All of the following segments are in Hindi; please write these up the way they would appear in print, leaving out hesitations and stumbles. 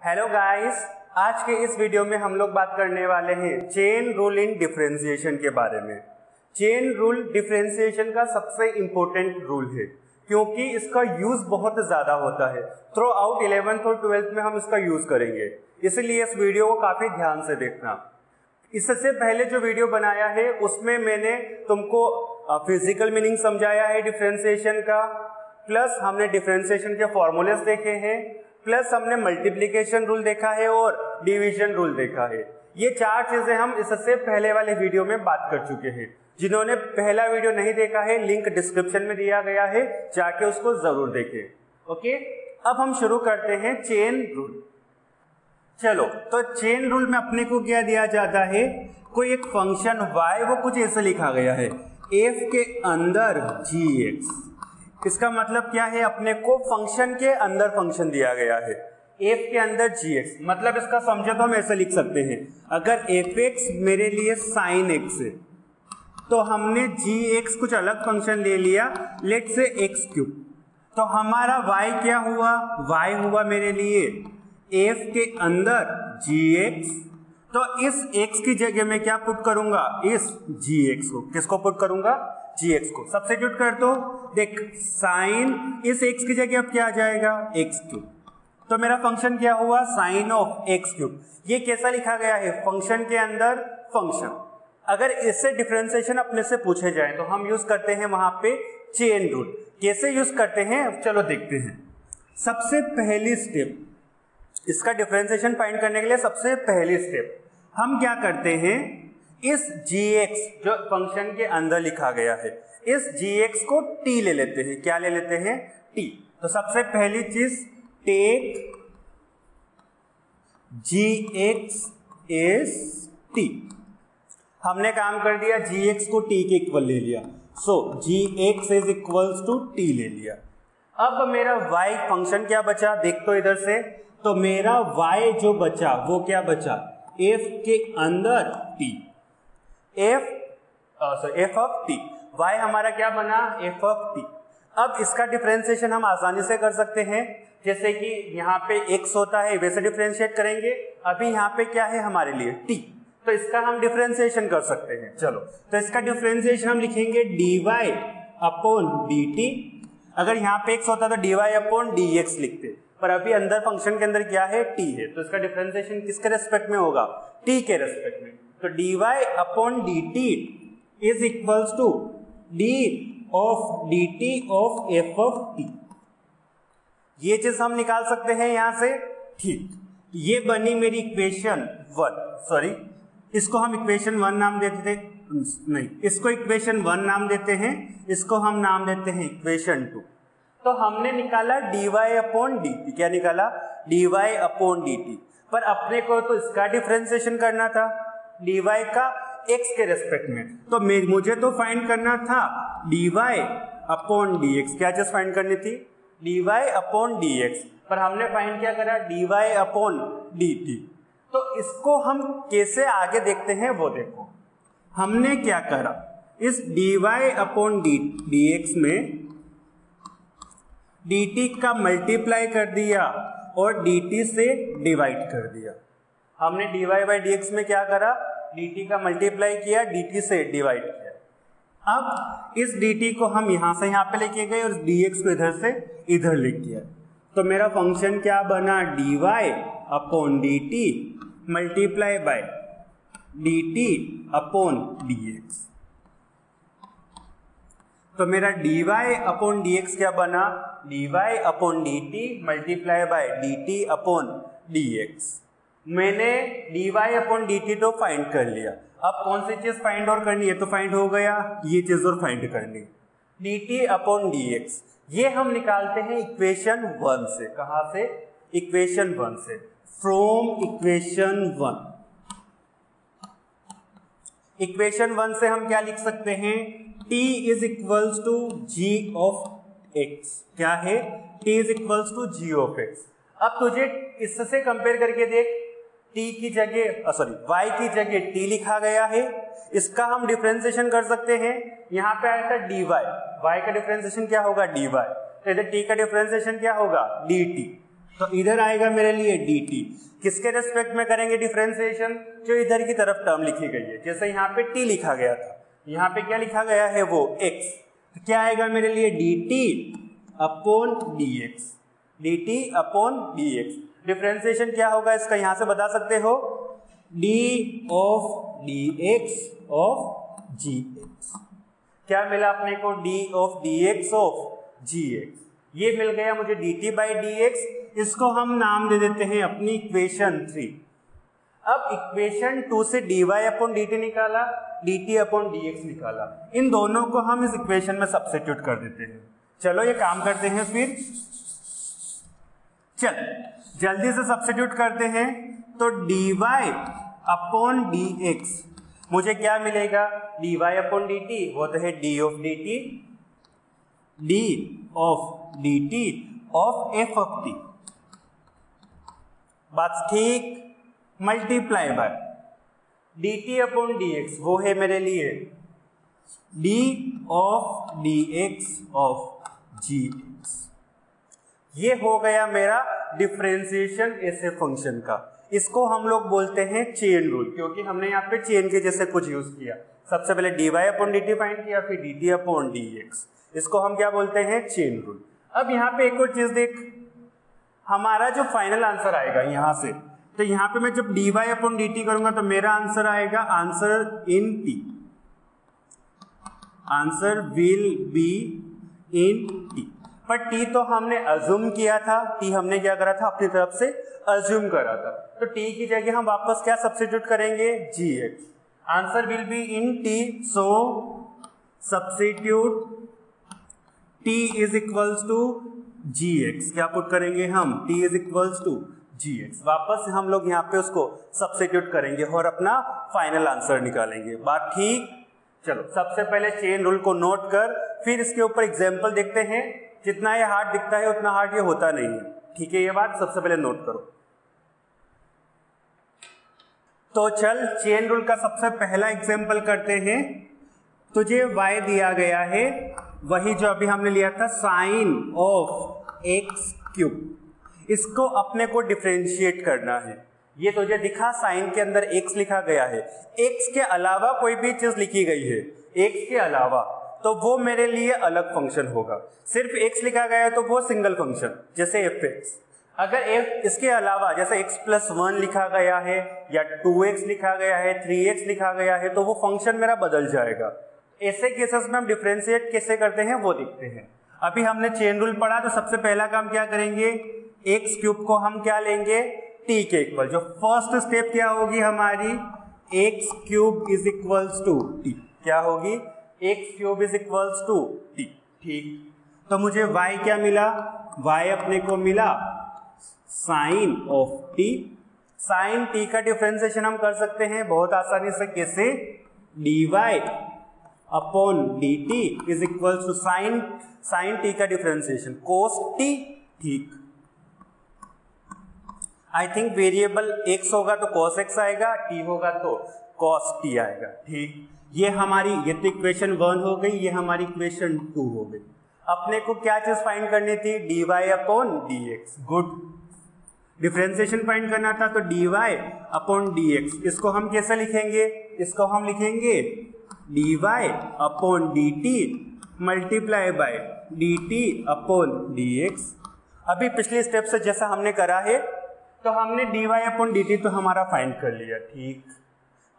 हेलो गाइस, आज के इस वीडियो में हम लोग बात करने वाले हैं चेन रूल इन डिफरेंशिएशन के बारे में। चेन रूल डिफरेंशिएशन का सबसे इम्पोर्टेंट रूल है क्योंकि इसका यूज बहुत ज़्यादा होता है। थ्रू आउट 11th और 12th में हम इसका यूज करेंगे, इसलिए इस वीडियो को काफ़ी ध्यान से देखना। इससे पहले जो वीडियो बनाया है उसमें मैंने तुमको फिजिकल मीनिंग समझाया है डिफरेंशिएशन का, प्लस हमने डिफरेंशिएशन के फॉर्मूलेस देखे हैं, प्लस हमने मल्टीप्लिकेशन रूल देखा है और डिवीजन रूल देखा है। ये चार चीजें हम इससे पहले वाले वीडियो में बात कर चुके हैं। जिन्होंने पहला वीडियो नहीं देखा है, लिंक डिस्क्रिप्शन में दिया गया है, जाके उसको जरूर देखें। ओके, अब हम शुरू करते हैं चेन रूल। चलो, तो चेन रूल में अपने को क्या दिया जाता है, कोई एक फंक्शन y वो कुछ ऐसे लिखा गया है f के अंदर gx। इसका मतलब क्या है, अपने को फंक्शन के अंदर फंक्शन दिया गया है f के अंदर gx। मतलब इसका समझे तो हम ऐसे लिख सकते हैं, अगर fx मेरे लिए sin x है तो हमने gx कुछ अलग फंक्शन ले लिया, लेट से x क्यूब, तो हमारा y क्या हुआ, y हुआ मेरे लिए f के अंदर gx। तो इस x की जगह में क्या पुट करूंगा, इस gx को, किसको पुट करूंगा, gx को सब्स्टिट्यूट कर दो। देख, साइन इस x की जगह अब क्या आ जाएगा, x क्यूब, तो मेरा फंक्शन क्या हुआ, साइन ऑफ x क्यूब। ये कैसा लिखा गया है, फंक्शन के अंदर फंक्शन। अगर इससे डिफरेंशिएशन अपने से पूछे जाए तो हम यूज करते हैं वहां पे चेन रूल। कैसे यूज करते हैं, चलो देखते हैं। सबसे पहली स्टेप, इसका डिफरेंशिएशन फाइंड करने के लिए सबसे पहली स्टेप हम क्या करते हैं, इस gx जो फंक्शन के अंदर लिखा गया है, इस gx को t ले लेते हैं। क्या ले लेते हैं, t। तो सबसे पहली चीज, टेक gx इज t। हमने काम कर दिया, gx को t के इक्वल ले लिया, so gx is equals to t ले लिया। अब मेरा y फंक्शन क्या बचा, देख तो इधर से, तो मेरा y जो बचा वो क्या बचा, f के अंदर t, f of t। y हमारा क्या बना, f ऑफ t। अब इसका डिफरेंशिएशन हम आसानी से कर सकते हैं, जैसे कि यहाँ पे x होता है वैसे डिफरेंशिएट करेंगे। अभी यहाँ पे क्या है हमारे लिए, t, तो इसका हम डिफरेंशिएशन कर सकते हैं। चलो, तो इसका डिफरेंशिएशन हम लिखेंगे dy अपॉन dt। अगर यहाँ पे x होता तो dy अपॉन dx लिखते, पर अभी अंदर फंक्शन के अंदर क्या है, t है, तो इसका डिफरेंशिएशन किसके रेस्पेक्ट में होगा, t के रेस्पेक्ट में। तो dy अपॉन dt is equals to d of dt of f of t। ये चीज हम निकाल सकते हैं यहां से, ठीक। ये बनी मेरी इक्वेशन 1, सॉरी इसको हम इक्वेशन 1 नाम देते थे, नहीं, इसको इक्वेशन 1 नाम देते हैं, इसको हम नाम देते हैं इक्वेशन 2। तो हमने निकाला dy अपॉन dt। क्या निकाला, dy अपॉन dt। पर अपने को तो इसका डिफरेंशिएशन करना था, dy का x के रेस्पेक्ट में, तो मुझे तो फाइंड करना था dy अपॉन dx। क्या चीज फाइंड करनी थी, dy अपॉन dx, पर हमने फाइंड क्या करा, dy अपॉन dt। तो इसको हम कैसे आगे देखते हैं वो देखो। हमने क्या करा, इस dy अपॉन dx में dt का मल्टीप्लाई कर दिया और dt से डिवाइड कर दिया। हमने dy बाई dx में क्या करा, dt का मल्टीप्लाई किया, dt से डिवाइड किया। अब इस dt को हम यहां से यहां पे लेके गए और dx को इधर से इधर लिख दिया। तो मेरा फंक्शन क्या बना, dy अपॉन dt multiply by dt upon dx। तो मेरा dy अपॉन dx क्या बना, dy अपॉन dt multiply by dt upon dx। मैंने dy अपॉन dt तो फाइंड कर लिया, अब कौन सी चीज फाइंड और करनी है, तो फाइंड हो गया, ये चीज और फाइंड करनी, dt अपॉन dx। ये हम निकालते हैं इक्वेशन 1 से। कहां से, इक्वेशन 1 से, फ्रॉम इक्वेशन 1। इक्वेशन 1 से हम क्या लिख सकते हैं, t is equals to g of x। क्या है, t is equals to g of x। अब तुझे इससे कंपेयर करके देख, t की जगह सॉरी y की जगह t लिखा गया है, इसका हम डिफरेंशिएशन कर सकते हैं। यहाँ पे आया था dy, y का डिफरेंशिएशन क्या होगा, dy, तो इधर t का डिफरेंशिएशन क्या होगा, dt। तो इधर आएगा मेरे लिए dt। किसके रेस्पेक्ट में करेंगे डिफरेंशिएशन? जो इधर की तरफ टर्म लिखी गई है, जैसे यहाँ पे t लिखा गया था, यहाँ पे क्या लिखा गया है वो x, तो क्या आएगा मेरे लिए dt upon dx, dt upon dx। Differentiation क्या होगा इसका, यहाँ से बता सकते हो, d of dx of gx। क्या मिला अपने को? d of dx of gx। ये मिल गया मुझे dt बाई dx। इसको हम नाम दे देते हैं अपनी इक्वेशन 3। अब इक्वेशन 2 से dy अपॉन dt निकाला, dt अपॉन dx निकाला, इन दोनों को हम इस इक्वेशन में सब्स्टिट्यूट कर देते हैं। चलो ये काम करते हैं फिर। चल जल्दी से सब्स्टिट्यूट करते हैं। तो dy अपॉन dx मुझे क्या मिलेगा? dy अपॉन dt वो तो है d of dt, d of dt of f of t, बात ठीक, multiply by dt upon dx वो है मेरे लिए d of dx of gx। ये हो गया मेरा डिफरेंशिएशन ऐसे फंक्शन का। इसको हम लोग बोलते हैं चेन रूल, क्योंकि हमने यहाँ पे चेन के जैसे कुछ यूज किया। सबसे पहले dy अपॉन dt फाइंड किया, फिर dt अपॉन dx। इसको हम क्या बोलते हैं? Chain rule. अब यहाँ पे एक और चीज देख, हमारा जो फाइनल आंसर आएगा यहाँ से, तो यहाँ पे मैं जब dy अपॉन dt करूंगा तो मेरा आंसर आएगा, answer in t, answer will be in t। पर t तो हमने अज्यूम किया था, t हमने क्या करा था? अपनी तरफ से अज्यूम करा था। तो t की जगह हम वापस क्या सब्स्टिट्यूट करेंगे? gx। Answer will be in t, so substitute t is equals to gx। क्या पुट करेंगे हम? t is equals to gx। वापस हम लोग यहाँ पे उसको सब्स्टिट्यूट करेंगे और अपना फाइनल आंसर निकालेंगे। बात ठीक? चलो सबसे पहले चेन रूल को नोट कर, फिर इसके ऊपर एग्जाम्पल देखते हैं। जितना ये हार्ड दिखता है उतना हार्ड ये होता नहीं है, ठीक है? ये बात सबसे पहले नोट करो। तो चल चेन रूल का सबसे पहला एग्जाम्पल करते हैं। तुझे y दिया गया है, वही जो अभी हमने लिया था, साइन ऑफ x क्यूब। इसको अपने को डिफरेंशिएट करना है। ये तुझे दिखा साइन के अंदर x लिखा गया है, x के अलावा कोई भी चीज लिखी गई है, x के अलावा, तो वो मेरे लिए अलग फंक्शन होगा। सिर्फ x लिखा गया है तो वो सिंगल फंक्शन, जैसे fx। अगर इसके अलावा जैसे x प्लस 1 लिखा गया है, या 2x लिखा गया है, 3x लिखा गया है, तो वो फंक्शन मेरा बदल जाएगा। ऐसे केसेस में हम डिफरेंशिएट कैसे करते हैं वो देखते हैं। अभी हमने चेन रूल पढ़ा, तो सबसे पहला काम क्या करेंगे? एक्स क्यूब को हम क्या लेंगे? t के इक्वल। जो फर्स्ट स्टेप क्या होगी हमारी? X cube is equals to t। क्या होगी? X cube is equals to t। ठीक, तो मुझे y क्या मिला? y अपने को मिला sine of t। Sine t का डिफरेंशिएशन हम कर सकते हैं बहुत आसानी से। कैसे? dy अपॉन dt is equal to sine t का डिफरेंशिएशन cos t। ठीक, आई थिंक वेरिएबल x होगा तो cos x आएगा, t होगा तो cos t आएगा। ठीक, ये हमारी, ये तो इक्वेशन 1 हो गई, ये हमारी इक्वेशन 2 हो गई। अपने को क्या चीज फाइंड करनी थी? dy अपॉन dx। गुड, डिफरेंशिएशन फाइंड करना था, तो dy अपॉन dx। इसको हम कैसे लिखेंगे? इसको हम लिखेंगे dy अपॉन dt multiply by dt upon dx। अभी पिछले स्टेप से जैसा हमने करा है, तो हमने dy अपॉन dt तो हमारा फाइंड कर लिया। ठीक,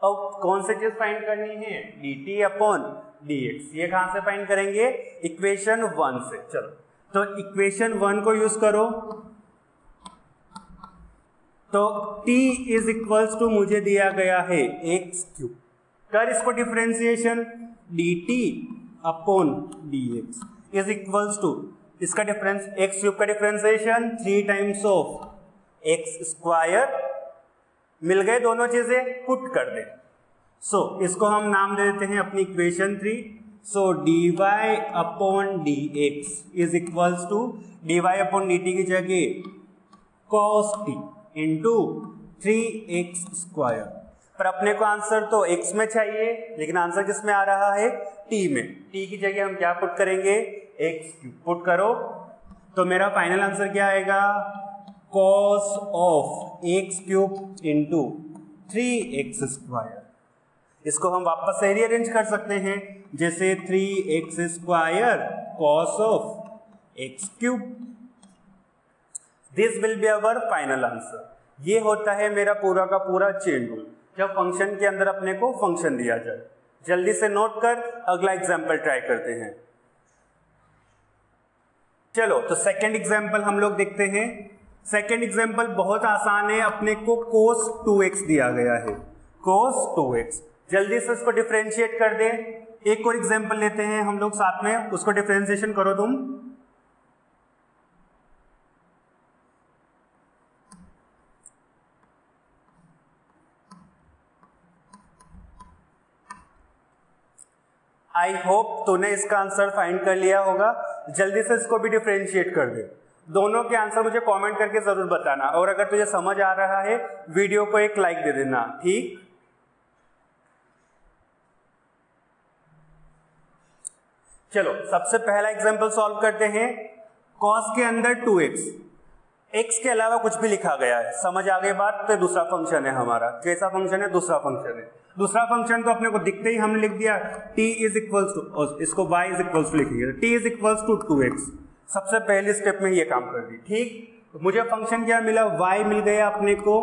अब कौन सी चीज फाइंड करनी है? dt upon dx। ये कहां से फाइंड करेंगे? इक्वेशन 1 से। चलो, तो इक्वेशन 1 को यूज करो। तो t इज इक्वल्स टू मुझे दिया गया है एक्स क्यूब। कर इसको differentiation, dt upon dx is equals to, इसका डिफरेंस एक्स क्यूब का differentiation 3 times of x square. मिल गए दोनों चीजें, पुट कर दे। सो इसको हम नाम दे देते हैं अपनी इक्वेशन 3। सो dy अपॉन dx is equals to, dy अपॉन dt की जगह cos t into 3x square. पर अपने को आंसर तो x में चाहिए, लेकिन आंसर किस में आ रहा है? t में। t की जगह हम क्या पुट करेंगे? x क्यूब पुट करो, तो मेरा फाइनल आंसर क्या आएगा? cos of x cube into 3x square. इसको हम वापस से रीअरेंज कर सकते हैं, जैसे 3x square cos of x cube. This will be our final answer. ये होता है मेरा पूरा का पूरा चेन रूल, जब फंक्शन के अंदर अपने को फंक्शन दिया जाए। जल्दी से नोट कर अगला एग्जाम्पल ट्राई करते हैं। चलो तो सेकेंड एग्जाम्पल हम लोग देखते हैं। सेकेंड एग्जाम्पल बहुत आसान है, अपने को cos 2x दिया गया है, cos 2x। जल्दी से इसको डिफरेंशिएट कर दे। एक और एग्जाम्पल लेते हैं हम लोग साथ में, उसको डिफरेंशिएशन करो तुम। आई होप तूने इसका आंसर फाइंड कर लिया होगा। जल्दी से इसको भी डिफरेंशिएट कर दे। दोनों के आंसर मुझे कमेंट करके जरूर बताना, और अगर तुझे समझ आ रहा है वीडियो को एक लाइक दे देना, ठीक। चलो सबसे पहला एग्जांपल सॉल्व करते हैं। cos के अंदर 2x, x के अलावा कुछ भी लिखा गया है, समझ आ गई बात। तो दूसरा फंक्शन है हमारा। कैसा फंक्शन है? दूसरा फंक्शन है। दूसरा फंक्शन तो अपने को दिखते ही हमने लिख दिया t इज इक्वल्स टू, इसको y इज इक्वल्स टू लिखिए, t is equals to 2x। सबसे पहले स्टेप में ये काम कर दी, ठीक। तो मुझे फंक्शन क्या मिला? y मिल गया अपने को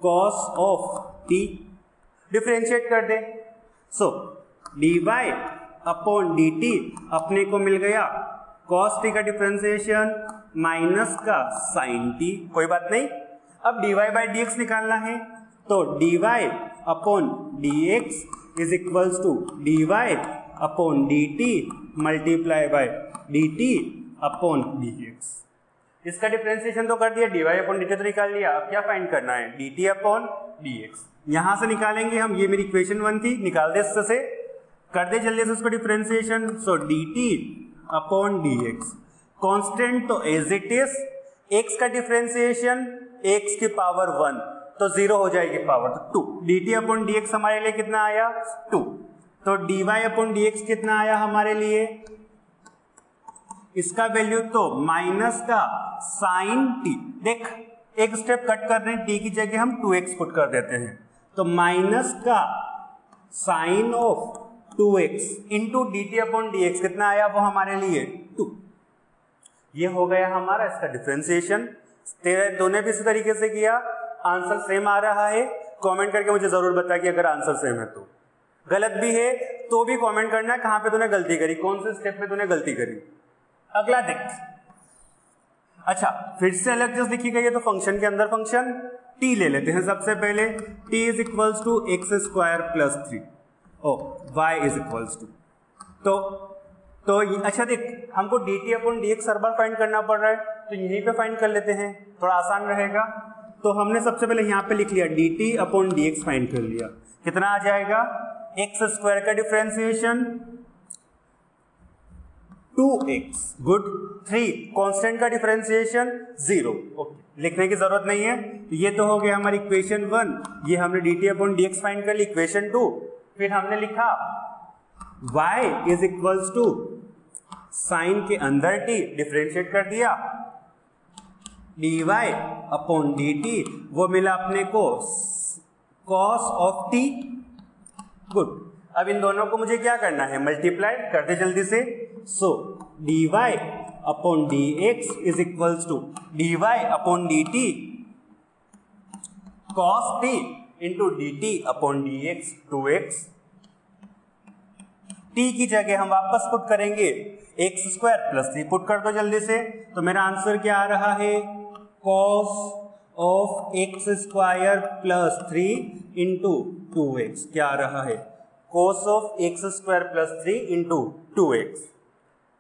cos ऑफ t। डिफरेंशिएट कर दे। सो dy अपॉन dt अपने को मिल गया cos t का डिफरेंशिएशन माइनस का sin t। कोई बात नहीं। अब dy बाई dx निकालना है, तो dy अपॉन dx is equals to dy अपॉन dt multiply by dt upon dx। इसका डिफरेंशिएशन तो कर दिया, dy अपॉन dt तो निकाल लिया। अब क्या फाइंड करना है? dt upon dx। यहां से निकालेंगे हम, ये मेरी इक्वेशन 1 थी, निकाल दे इससे से, कर दे जल्दी से उसको डिफरेंशिएशन। सो dt अपॉन dx कांस्टेंट तो एज इट इज, x का डिफरेंशिएशन x की पावर 1 तो 0 हो जाएगी पावर, तो 2। dt अपॉन dx हमारे लिए कितना आया? 2। तो dy अपॉन dx कितना आया हमारे लिए? इसका वैल्यू तो माइनस का साइन t। देख एक स्टेप कट कर रहे हैं, t की जगह हम 2x पुट कर देते हैं, तो माइनस का sine of 2x into dt upon dx कितना आया वो हमारे लिए? 2। ये हो गया हमारा इसका डिफरेंशिएशन। तेरे दोनों भी इसी तरीके से किया, आंसर सेम आ रहा है। कमेंट करके मुझे जरूर बता कि अगर आंसर सेम है तो। गलत भी है तो भी कमेंट करना है कहां पे तूने गलती करी, कौन से स्टेप में तूने गलती करी। अगला देख। अच्छा फिर से अलग चीज लिखी गई है, तो फंक्शन के अंदर फंक्शन t ले लेते हैं सबसे पहले। t is equals to x square plus 3 y is equals to, तो अच्छा देख हमको dt अपॉन dx हर बार फाइंड करना पड़ रहा है, तो यहीं पे फाइंड कर लेते हैं, थोड़ा आसान रहेगा। तो हमने सबसे पहले यहाँ पे लिख लिया dt अपॉन dx फाइंड कर लिया। कितना आ जाएगा? एक्स स्क्वायर का डिफरेंशिएशन 2x, गुड। 3 कांस्टेंट का डिफरेंशिएशन 0, ओके, लिखने की जरूरत नहीं है। ये तो हो गया हमारी इक्वेशन 1, ये हमने dt अपॉन dx फाइंड कर ली। इक्वेशन 2 फिर हमने लिखा y is equals to sine के अंदर t, डिफरेंशिएट कर दिया, dy अपॉन dt वो मिला अपने को cos ऑफ t, गुड। अब इन दोनों को मुझे क्या करना है? मल्टीप्लाई कर दे जल्दी से। सो dy अपॉन dx is equals to dy अपॉन dt cos t into dt upon dx 2x। t की जगह हम वापस पुट करेंगे एक्स स्क्वायर प्लस 3, पुट कर दो जल्दी से। तो मेरा आंसर क्या आ रहा है? cos of x square plus 3 into 2x। क्या आ रहा है? cos of x square plus 3 into 2x।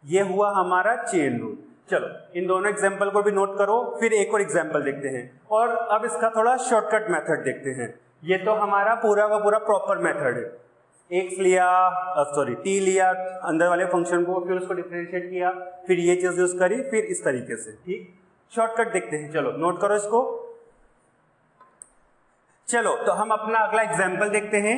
ये हुआ हमारा चेन रूल। चलो इन दोनों एग्जाम्पल को भी नोट करो, फिर एक और एग्जाम्पल देखते हैं, और अब इसका थोड़ा शॉर्टकट मेथड देखते हैं। ये तो हमारा पूरा का पूरा प्रॉपर मेथड है। x लिया, t लिया अंदर वाले फंक्शन को, फिर उसको डिफरेंशिएट किया, फिर ये चीज यूज करी, फिर इस तरीके से, ठीक। शॉर्टकट देखते हैं, चलो नोट करो इसको। चलो तो हम अपना अगला एग्जाम्पल देखते हैं।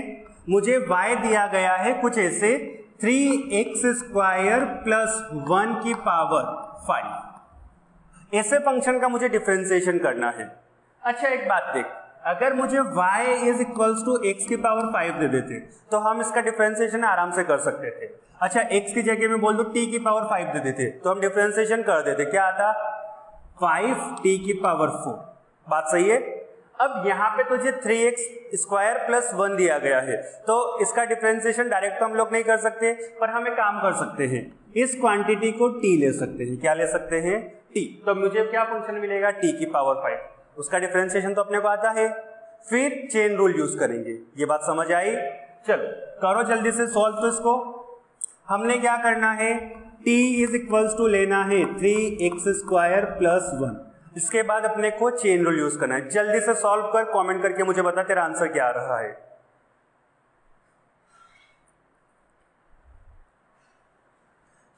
मुझे y दिया गया है कुछ ऐसे 3x स्क्वायर प्लस 1 की पावर 5। ऐसे फंक्शन का मुझे डिफरेंशिएशन करना है। अच्छा एक बात देख, अगर मुझे y is equals to x की पावर 5 दे देते तो हम इसका डिफरेंशिएशन आराम से कर सकते थे। अच्छा x की जगह में बोल दो t की पावर 5 दे देते तो हम डिफरेंशिएशन कर देते, क्या आता 5t की पावर 4। बात सही है। अब यहाँ पे तुझे 3x स्क्वायर प्लस 1 दिया गया है तो इसका डिफरेंशिएशन डायरेक्ट तो हम लोग नहीं कर सकते, पर हम एक काम कर सकते हैं, इस क्वांटिटी को t ले सकते हैं। क्या ले सकते हैं? t। तो मुझे क्या फंक्शन मिलेगा? t की पावर 5। उसका डिफरेंशिएशन तो अपने को आता है। फिर चेन रूल यूज करेंगे। ये बात समझ आई? चलो करो जल्दी से सॉल्व। तो इसको हमने क्या करना है, t इज इक्वल्स टू लेना है 3x स्क्वायर प्लस 1। इसके बाद अपने को चेन रूल यूज करना है। जल्दी से सॉल्व कर, कमेंट करके मुझे बता तेरा आंसर क्या आ रहा है।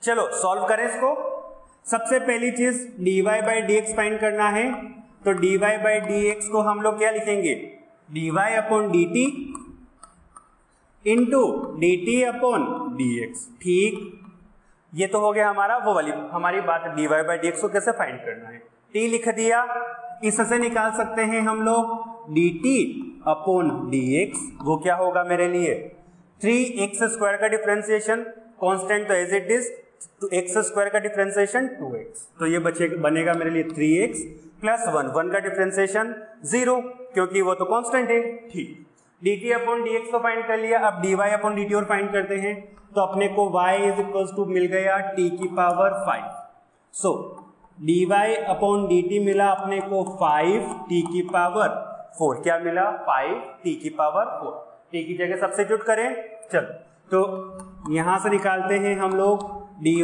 चलो सॉल्व करें इसको। सबसे पहली चीज dy by d x find करना है, तो dy बाई डी एक्स को हम लोग क्या लिखेंगे? dy upon D T into D T upon D x. ठीक, ये तो हो गया हमारा वो वाली हमारी बात, dy बाई डी एक्स को कैसे फाइंड करना है। t लिख दिया, इससे निकाल सकते हैं हम लोग dt अपॉन dx। वो क्या होगा मेरे लिए? 3x स्क्वायर का डिफरेंशिएशन कांस्टेंट तो एज इट इज, तो x स्क्वायर का डिफरेंशिएशन 2x, तो ये बनेगा मेरे लिए 3x प्लस 1 का डिफरेंशिएशन 0 क्योंकि वो तो कांस्टेंट है। ठीक, dt अपॉन dx को फाइंड कर लिया। अब dy अपॉन dt और फाइंड करते हैं तो अपने को y इज इक्वल्स टू मिल गया t की पावर 5। सो dy अपॉन dt मिला अपने को 5t की पावर 4। क्या मिला? 5t की पावर 4। t की जगह सब्स्टिट्यूट करें। चल तो यहां से निकालते हैं हम लोग dy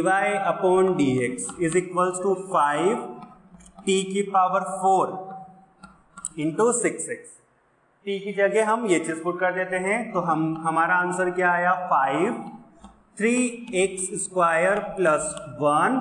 अपॉन dx is equals to 5t की पावर 4 इंटू 6x। t की जगह हम ये चीज पुट कर देते हैं तो हमारा आंसर क्या आया? 3x square plus 1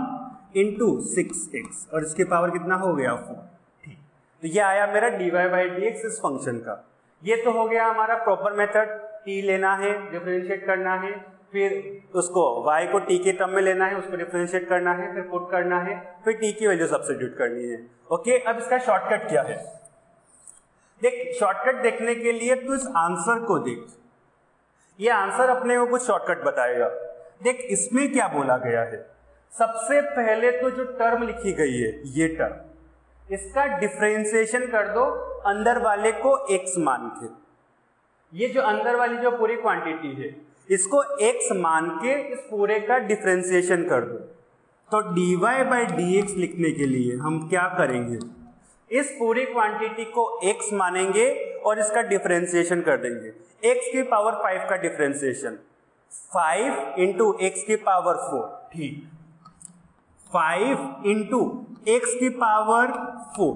into 6x, और इसके पावर कितना हो गया? 4। ठीक, तो ये आया मेरा dy बाई डी एक्स इस फंक्शन का। ये तो हो गया हमारा प्रॉपर मेथड। t लेना है, डिफरेंशिएट करना है, फिर उसको y को t के टर्म में लेना है, उसको डिफरेंशिएट करना है, फिर पुट करना है, फिर t की वैल्यू सब्स्टिट्यूट करनी है। ओके, अब इसका शॉर्टकट क्या है? देख, शॉर्टकट देखने के लिए तू इस आंसर को देख। ये आंसर अपने को कुछ शॉर्टकट बताएगा। देख इसमें क्या बोला गया है। सबसे पहले तो जो टर्म लिखी गई है ये टर्म, इसका डिफरेंशिएशन कर दो अंदर वाले को x मान के। ये जो अंदर वाली जो पूरी क्वांटिटी है इसको x मान के इस पूरे का डिफरेंशिएशन कर दो। तो dy बाई डी एक्स लिखने के लिए हम क्या करेंगे? इस पूरी क्वांटिटी को x मानेंगे और इसका डिफरेंशिएशन कर देंगे। x की पावर 5 का डिफरेंशिएशन 5 इंटू एक्स की पावर 4। ठीक, 5 इंटू एक्स की पावर 4।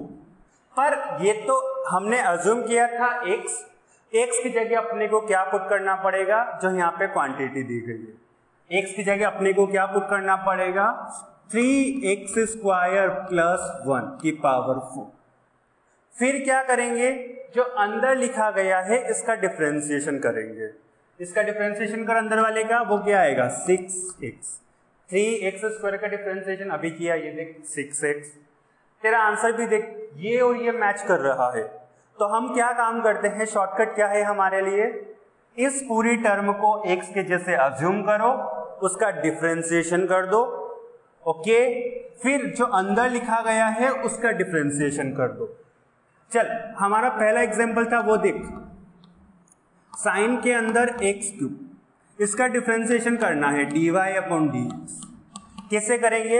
पर ये तो हमने अज्यूम किया था x की जगह अपने को क्या पुट करना पड़ेगा? जो यहाँ पे क्वांटिटी दी गई है, x की जगह अपने को क्या पुट करना पड़ेगा? 3x स्क्वायर प्लस 1 की पावर 4। फिर क्या करेंगे? जो अंदर लिखा गया है इसका डिफरेंशिएशन करेंगे। इसका डिफरेंशिएशन कर अंदर वाले का, वो क्या आएगा? 6x। 3x स्क्वायर का डिफरेंशिएशन अभी किया, ये देख 6x। तेरा आंसर भी देख, ये और ये मैच कर रहा है। तो हम क्या काम करते हैं, शॉर्टकट क्या है हमारे लिए? इस पूरी टर्म को x के जैसे अज्यूम करो, उसका डिफरेंशिएशन कर दो। ओके, फिर जो अंदर लिखा गया है उसका डिफरेंशिएशन कर दो। चल, हमारा पहला एग्जांपल था वो देख, साइन के अंदर x क्यूब, इसका डिफरेंशिएशन करना है dy अपॉन dx। कैसे करेंगे?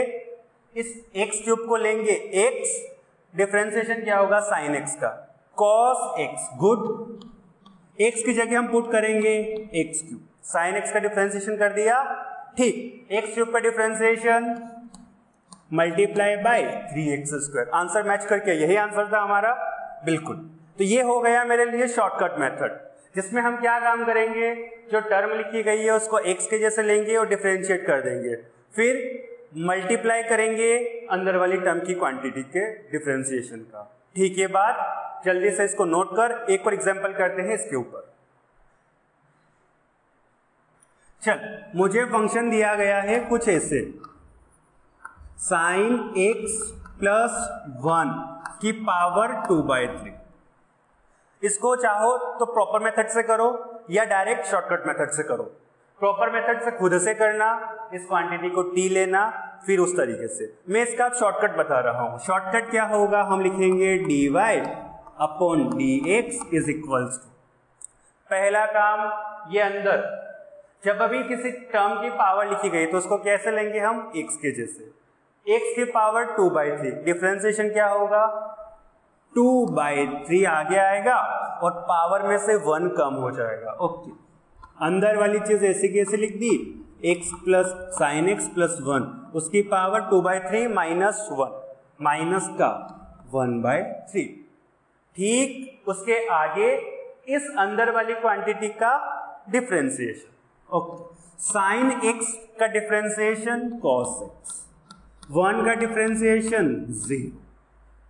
इस x क्यूब को लेंगे x, डिफरेंशिएशन क्या होगा? साइन x का, cos x, गुड। x की जगह हम पुट करेंगे x क्यूब, साइन x का डिफरेंशिएशन कर दिया। ठीक, x क्यूब का differentiation multiply bye 3x square. Answer match करके यही आंसर था हमारा, बिल्कुल। तो ये हो गया मेरे लिए शॉर्टकट मेथड, जिसमें हम क्या काम करेंगे? जो टर्म लिखी गई है उसको x के जैसे लेंगे और डिफरेंशिएट कर देंगे, फिर मल्टीप्लाई करेंगे अंदर वाली टर्म की क्वांटिटी के डिफरेंशिएशन का। ठीक है बात, जल्दी से इसको नोट कर, एक और एग्जांपल करते हैं इसके ऊपर। चल, मुझे फंक्शन दिया गया है कुछ ऐसे, साइन x प्लस 1 की पावर 2/3। इसको चाहो तो प्रॉपर मेथड से करो या डायरेक्ट शॉर्टकट मेथड से करो। प्रॉपर मेथड से खुद से करना, इस क्वांटिटी को टी लेना, फिर उस तरीके से। मैं इसका शॉर्टकट बता रहा हूं। शॉर्टकट क्या होगा, हम लिखेंगे dy अपॉन dx इज इक्वल्स टू, पहला काम ये अंदर, जब अभी किसी टर्म की पावर लिखी गई तो उसको कैसे लेंगे हम, x के जैसे, x की पावर 2/3। डिफरेंशिएशन क्या होगा, 2/3 आगे आएगा और पावर में से 1 कम हो जाएगा। ओके, अंदर वाली चीज ऐसे की ऐसे लिख दी, x plus sine x plus 1, उसकी पावर 2/3 माइनस 1, माइनस का 1/3। ठीक उसके आगे इस अंदर वाली क्वांटिटी का डिफरेंशिएशन। ओके, साइन x का डिफरेंशिएशन कॉस x, 1 का डिफरेंशिएशन 0।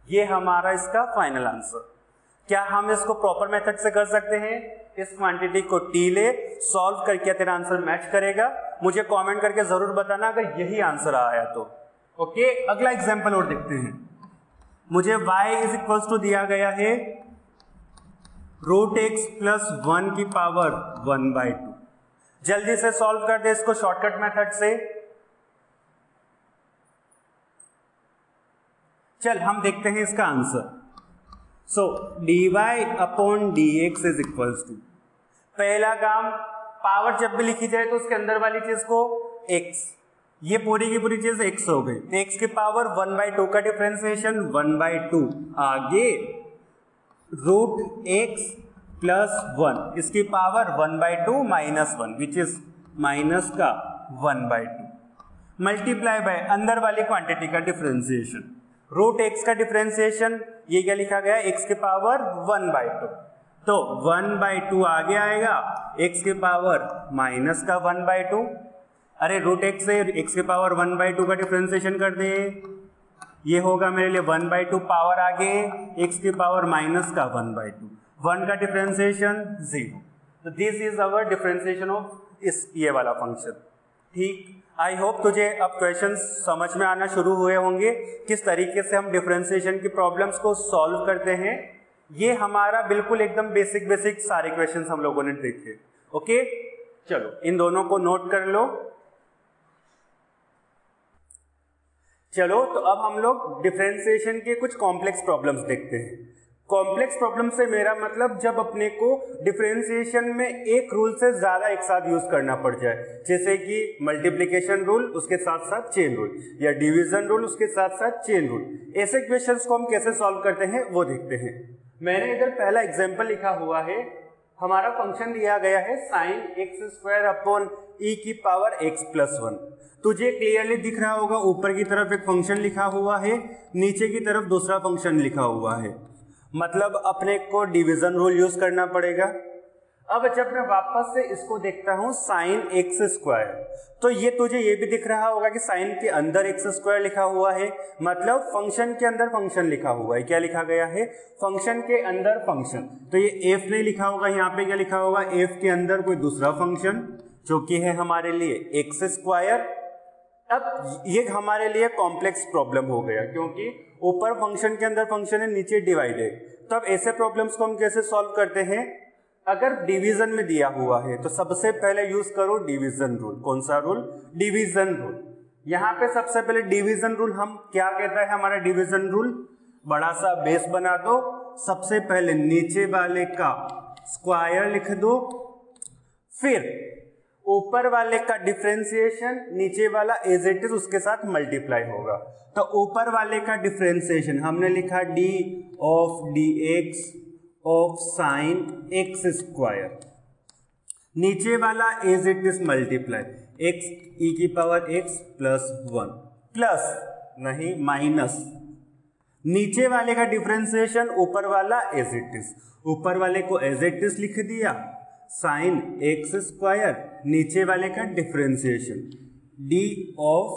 ये हमारा इसका फाइनल आंसर। क्या हम इसको प्रॉपर मेथड से कर सकते हैं, इस क्वांटिटी को टी ले, सॉल्व करके तेरा आंसर मैच करेगा। मुझे कमेंट करके जरूर बताना अगर यही आंसर आया तो। ओके, अगला एग्जांपल और देखते हैं। मुझे y इज इक्वल्स टू दिया गया है रूट x प्लस 1 की पावर 1/2। जल्दी से सॉल्व कर दे इसको शॉर्टकट मेथड से। चल हम देखते हैं इसका आंसर। सो dy अपॉन dx इज इक्वल्स टू, पहला काम, पावर जब भी लिखी जाए तो उसके अंदर वाली चीज को x, ये पूरी की पूरी चीज x हो गई। x की पावर 1/2 का डिफरेंशिएशन 1/2, आगे रूट x प्लस 1, इसकी power 1/2 minus 1 which is minus का 1/2, मल्टीप्लाई बाय अंदर वाली क्वांटिटी का डिफरेंशिएशन। रूट x का डिफरेंशिएशन ये क्या लिखा गया, x की पावर 1/2, तो 1/2 आगे आएगा, x की पावर माइनस का 1/2। अरे रूट x से x की पावर 1/2 का डिफरेंशिएशन कर दे, ये होगा मेरे लिए 1/2, पावर आगे x की पावर माइनस का 1/2, 1 का डिफरेंशिएशन 0। तो this is our differentiation of इस ये वाला फंक्शन। ठीक, आई होप तुझे अब क्वेश्चंस समझ में आना शुरू हुए होंगे, किस तरीके से हम डिफरेंशिएशन की प्रॉब्लम्स को सॉल्व करते हैं। ये हमारा बिल्कुल एकदम बेसिक सारे क्वेश्चंस हम लोगों ने देखे। ओके, चलो इन दोनों को नोट कर लो। चलो तो अब हम लोग डिफरेंशिएशन के कुछ कॉम्प्लेक्स प्रॉब्लम्स देखते हैं। कॉम्प्लेक्स प्रॉब्लम से मेरा मतलब जब अपने को डिफरेंशिएशन में एक रूल से ज्यादा एक साथ यूज करना पड़ जाए, जैसे कि मल्टीप्लिकेशन रूल उसके साथ साथ चेन रूल, या डिवीजन रूल उसके साथ साथ चेन रूल। ऐसे क्वेश्चंस को हम कैसे सॉल्व करते हैं वो देखते हैं। मैंने इधर पहला एग्जांपल लिखा हुआ है। हमारा फंक्शन दिया गया है साइन x² अपॉन e की पावर x प्लस 1। तुझे क्लियरली दिख रहा होगा, ऊपर की तरफ एक फंक्शन लिखा हुआ है, नीचे की तरफ दूसरा फंक्शन लिखा हुआ है, मतलब अपने को डिवीजन रूल यूज करना पड़ेगा। अब जब मैं वापस से इसको देखता हूं साइन x², तो ये तुझे ये भी दिख रहा होगा कि साइन के अंदर x² लिखा हुआ है, मतलब फंक्शन के अंदर फंक्शन लिखा हुआ है। क्या लिखा गया है, फंक्शन के अंदर फंक्शन। तो ये f नहीं लिखा होगा, यहाँ पे क्या लिखा होगा, f के अंदर कोई दूसरा फंक्शन जो कि है हमारे लिए x²। अब ये हमारे लिए कॉम्प्लेक्स प्रॉब्लम हो गया, क्योंकि ऊपर फंक्शन के अंदर फंक्शन है, नीचे डिवाइडेड। तो अब ऐसे प्रॉब्लम्स को हम कैसे सॉल्व करते हैं, अगर डिवीजन में दिया हुआ है तो सबसे पहले यूज करो डिवीजन रूल। कौन सा रूल, डिवीजन रूल। यहाँ पे सबसे पहले डिवीजन रूल हम क्या कहता है, हमारा डिवीजन रूल, बड़ा सा बेस बना दो, सबसे पहले नीचे वाले का स्क्वायर लिख दो, फिर ऊपर वाले का डिफरेंशिएशन, नीचे वाला एज इट इज उसके साथ मल्टीप्लाई होगा। तो ऊपर वाले का डिफरेंशिएशन हमने लिखा d of dx of sine x², नीचे वाला as it is multiply x e की पावर x प्लस 1, प्लस नहीं माइनस, नीचे वाले का डिफरेंशिएशन, ऊपर वाला एज इट इज, ऊपर वाले को एज इट इज लिख दिया साइन x², नीचे वाले का differentiation d of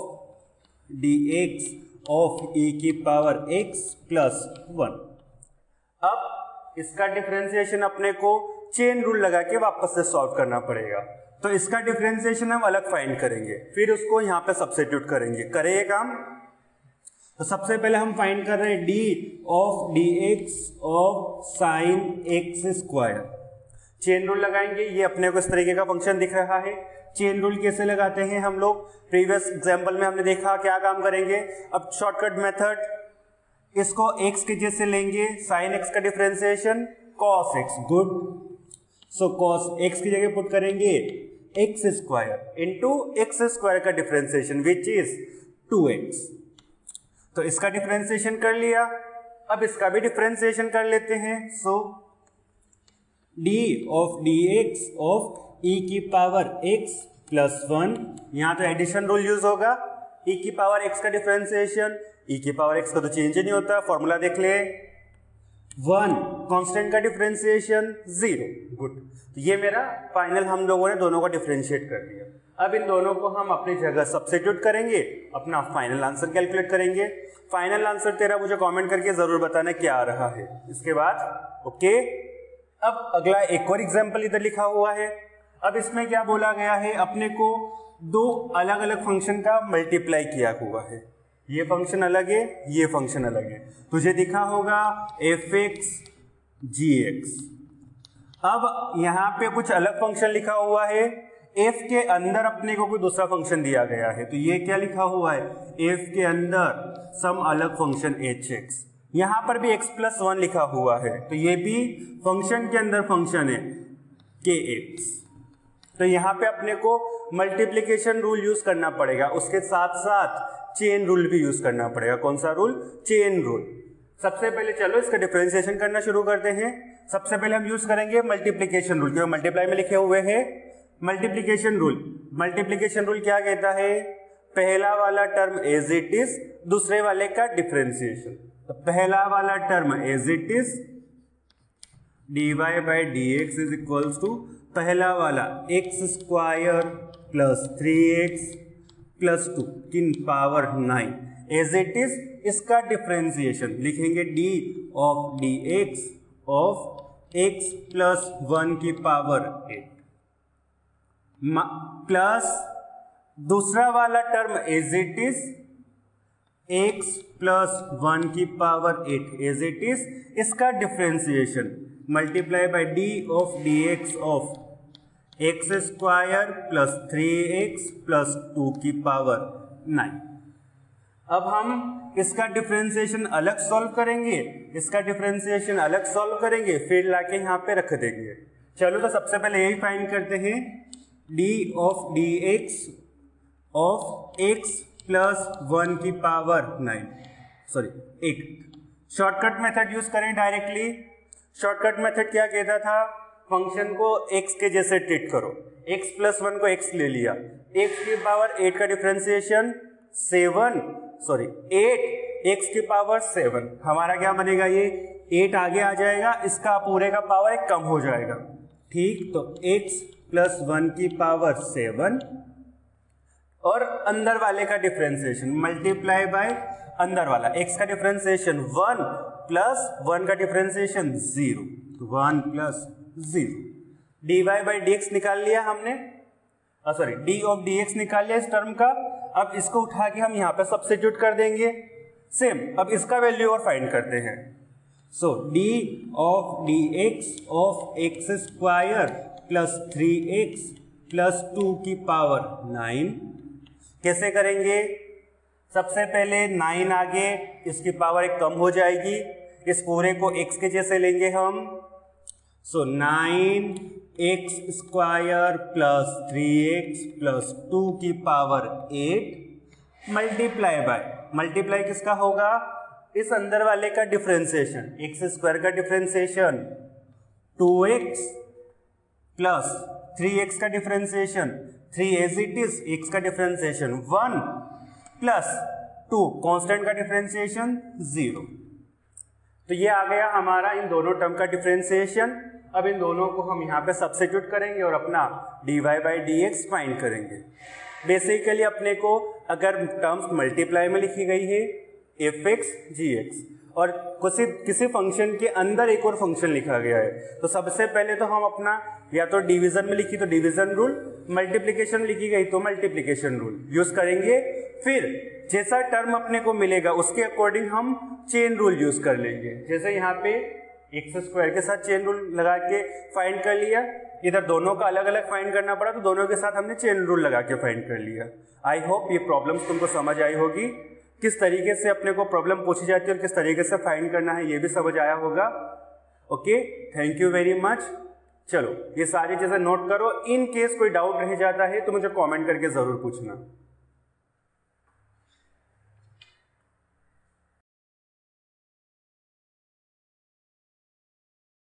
dx of e की पावर x प्लस 1। अब इसका डिफरेंशिएशन अपने को चेन रूल लगा के वापस से सॉल्व करना पड़ेगा। तो इसका डिफरेंशिएशन हम अलग फाइंड करेंगे, फिर उसको यहाँ पे सब्स्टिट्यूट करेंगे। करें ये काम, तो सबसे पहले हम फाइंड कर रहे हैं D of d x of sine x square. Chain rule लगाएंगे, ये अपने को इस तरीके का फंक्शन दिख रहा है। चेन रूल कैसे लगाते हैं हम लोग, प्रीवियस एग्जाम्पल में हमने देखा क्या काम करेंगे। अब शॉर्टकट मेथड, इसको x के जैसे लेंगे, साइन एक्स का differentiation cos x, good. So cos x की जगह पुट करेंगे x square into x square का डिफरेंशिएशन विच इज 2x। तो इसका डिफरेंशिएशन कर लिया, अब इसका भी डिफरेंशिएशन कर लेते हैं। So d of d x of e की पावर x प्लस 1, यहां तो एडिशन रूल यूज होगा। ई की पावर x का डिफरेंशिएशन, ई की पावर x का तो चेंज ही नहीं होता, फॉर्मूला देख ले। 1 कांस्टेंट का डिफरेंशिएशन 0, गुड। तो ये मेरा फाइनल, हम लोगों ने दोनों को डिफरेंशिएट कर दिया। अब इन दोनों को हम अपनी जगह सब्स्टिट्यूट करेंगे, अपना फाइनल आंसर कैलकुलेट करेंगे। फाइनल आंसर तेरा मुझे कमेंट करके जरूर बताना क्या आ रहा है इसके बाद, ओके। अब अगला एक और एग्जांपल इधर लिखा हुआ है। अब इसमें क्या बोला गया है, अपने को दो अलग अलग फंक्शन का मल्टीप्लाई किया हुआ है। ये फंक्शन अलग है, ये फंक्शन अलग है। तुझे दिखा होगा fx gx। अब यहां पे कुछ अलग फंक्शन लिखा हुआ है, f के अंदर अपने को कोई दूसरा फंक्शन दिया गया है। तो ये क्या लिखा हुआ है, f के अंदर सम अलग फंक्शन hx। यहां पर भी x प्लस 1 लिखा हुआ है, तो ये भी फंक्शन के अंदर फंक्शन है kx। तो यहां पे अपने को मल्टीप्लिकेशन रूल यूज करना पड़ेगा, उसके साथ साथ चेन रूल भी यूज करना पड़ेगा। कौन सा रूल, चेन रूल। सबसे पहले चलो इसका डिफरेंशिएशन करना शुरू करते हैं। सबसे पहले हम यूज करेंगे मल्टीप्लिकेशन रूल, क्योंकि मल्टीप्लाई में लिखे हुए हैं मल्टीप्लिकेशन रूल। मल्टीप्लिकेशन रूल क्या कहता है, पहला वाला टर्म एज इट इज, दूसरे वाले का डिफरेंशिएशन। तो पहला वाला term as it is dy by d x is equals to पहला वाला x square plus 3x plus 2 की पावर 9 एज इट इज। इसका डिफरेंशिएशन लिखेंगे d of d x of x plus 1 की पावर 8 प्लस दूसरा वाला term as it is x plus 1 की पावर 8 एज इट इज। इसका differentiation multiply by d of d x of x square plus 3x plus 2 की पावर 9। अब हम इसका डिफरेंशिएशन अलग सॉल्व करेंगे, इसका डिफरेंशिएशन अलग सॉल्व करेंगे, फिर लाके यहाँ पे रख देंगे। चलो तो सबसे पहले यही फाइंड करते हैं, D of d x of x plus 1 की पावर 8। शॉर्टकट मेथड यूज करें डायरेक्टली। शॉर्टकट मेथड क्या कहता था, फंक्शन को x के जैसे ट्रीट करो। x प्लस 1 को x ले लिया, x की पावर 8 का डिफरेंशिएशन 8 x की पावर 7। हमारा क्या बनेगा, ये 8 आगे आ जाएगा, इसका पूरे का पावर 1 कम हो जाएगा, ठीक। तो x प्लस 1 की पावर 7 और अंदर वाले का डिफरेंशिएशन मल्टीप्लाई बाय अंदर वाला x का डिफरेंशिएशन 1 प्लस 1 का differentiation 0, 1 plus 0। dy by d x निकाल लिया हमने, डी ऑफ डी एक्स निकाल लिया इस टर्म का। अब इसको उठा के हम यहाँ पे सब्स्टिट्यूट कर देंगे सेम। अब इसका वैल्यू और फाइंड करते हैं। So d of d x of x square plus 3x plus 2 की पावर 9 कैसे करेंगे, सबसे पहले 9 आगे, इसकी पावर 1 कम हो जाएगी, इस पूरे को x के जैसे लेंगे हम। सो 9x square plus 3x plus 2 की पावर 8 मल्टीप्लाई किसका होगा, इस अंदर वाले का डिफरेंशिएशन, एक्स स्क्वायर का डिफरेंशिएशन 2x प्लस 3x का differentiation 3 as it is, x का डिफरेंशिएशन 1 प्लस 2 कांस्टेंट का डिफरेंशिएशन 0। तो ये आ गया हमारा इन दोनों टर्म का डिफरेंशिएशन। अब इन दोनों को हम यहाँ पे सब्स्टिट्यूट करेंगे और अपना dy by d x find करेंगे। बेसिकली अपने को अगर टर्म्स मल्टीप्लाई में लिखी गई है fx gx और किसी फंक्शन के अंदर एक और फंक्शन लिखा गया है, तो सबसे पहले तो हम अपना या तो डिवीजन में लिखी तो डिवीजन रूल, मल्टीप्लिकेशन लिखी गई तो मल्टीप्लिकेशन रूल यूज करेंगे। फिर जैसा टर्म अपने को मिलेगा उसके अकॉर्डिंग हम चेन रूल यूज कर लेंगे। जैसे यहाँ पे एक्स स्क्वायर के साथ चेन रूल लगा के फाइंड कर लिया, इधर दोनों का अलग अलग फाइंड करना पड़ा तो दोनों के साथ हमने चेन रूल लगा के फाइंड कर लिया। आई होप ये प्रॉब्लम्स तुमको समझ आई होगी, किस तरीके से अपने को प्रॉब्लम पूछी जाती है और किस तरीके से फाइंड करना है ये भी समझ आया होगा। Okay, thank you very much. चलो ये सारी चीजें नोट करो, इन केस कोई डाउट रह जाता है तो मुझे कमेंट करके जरूर पूछना।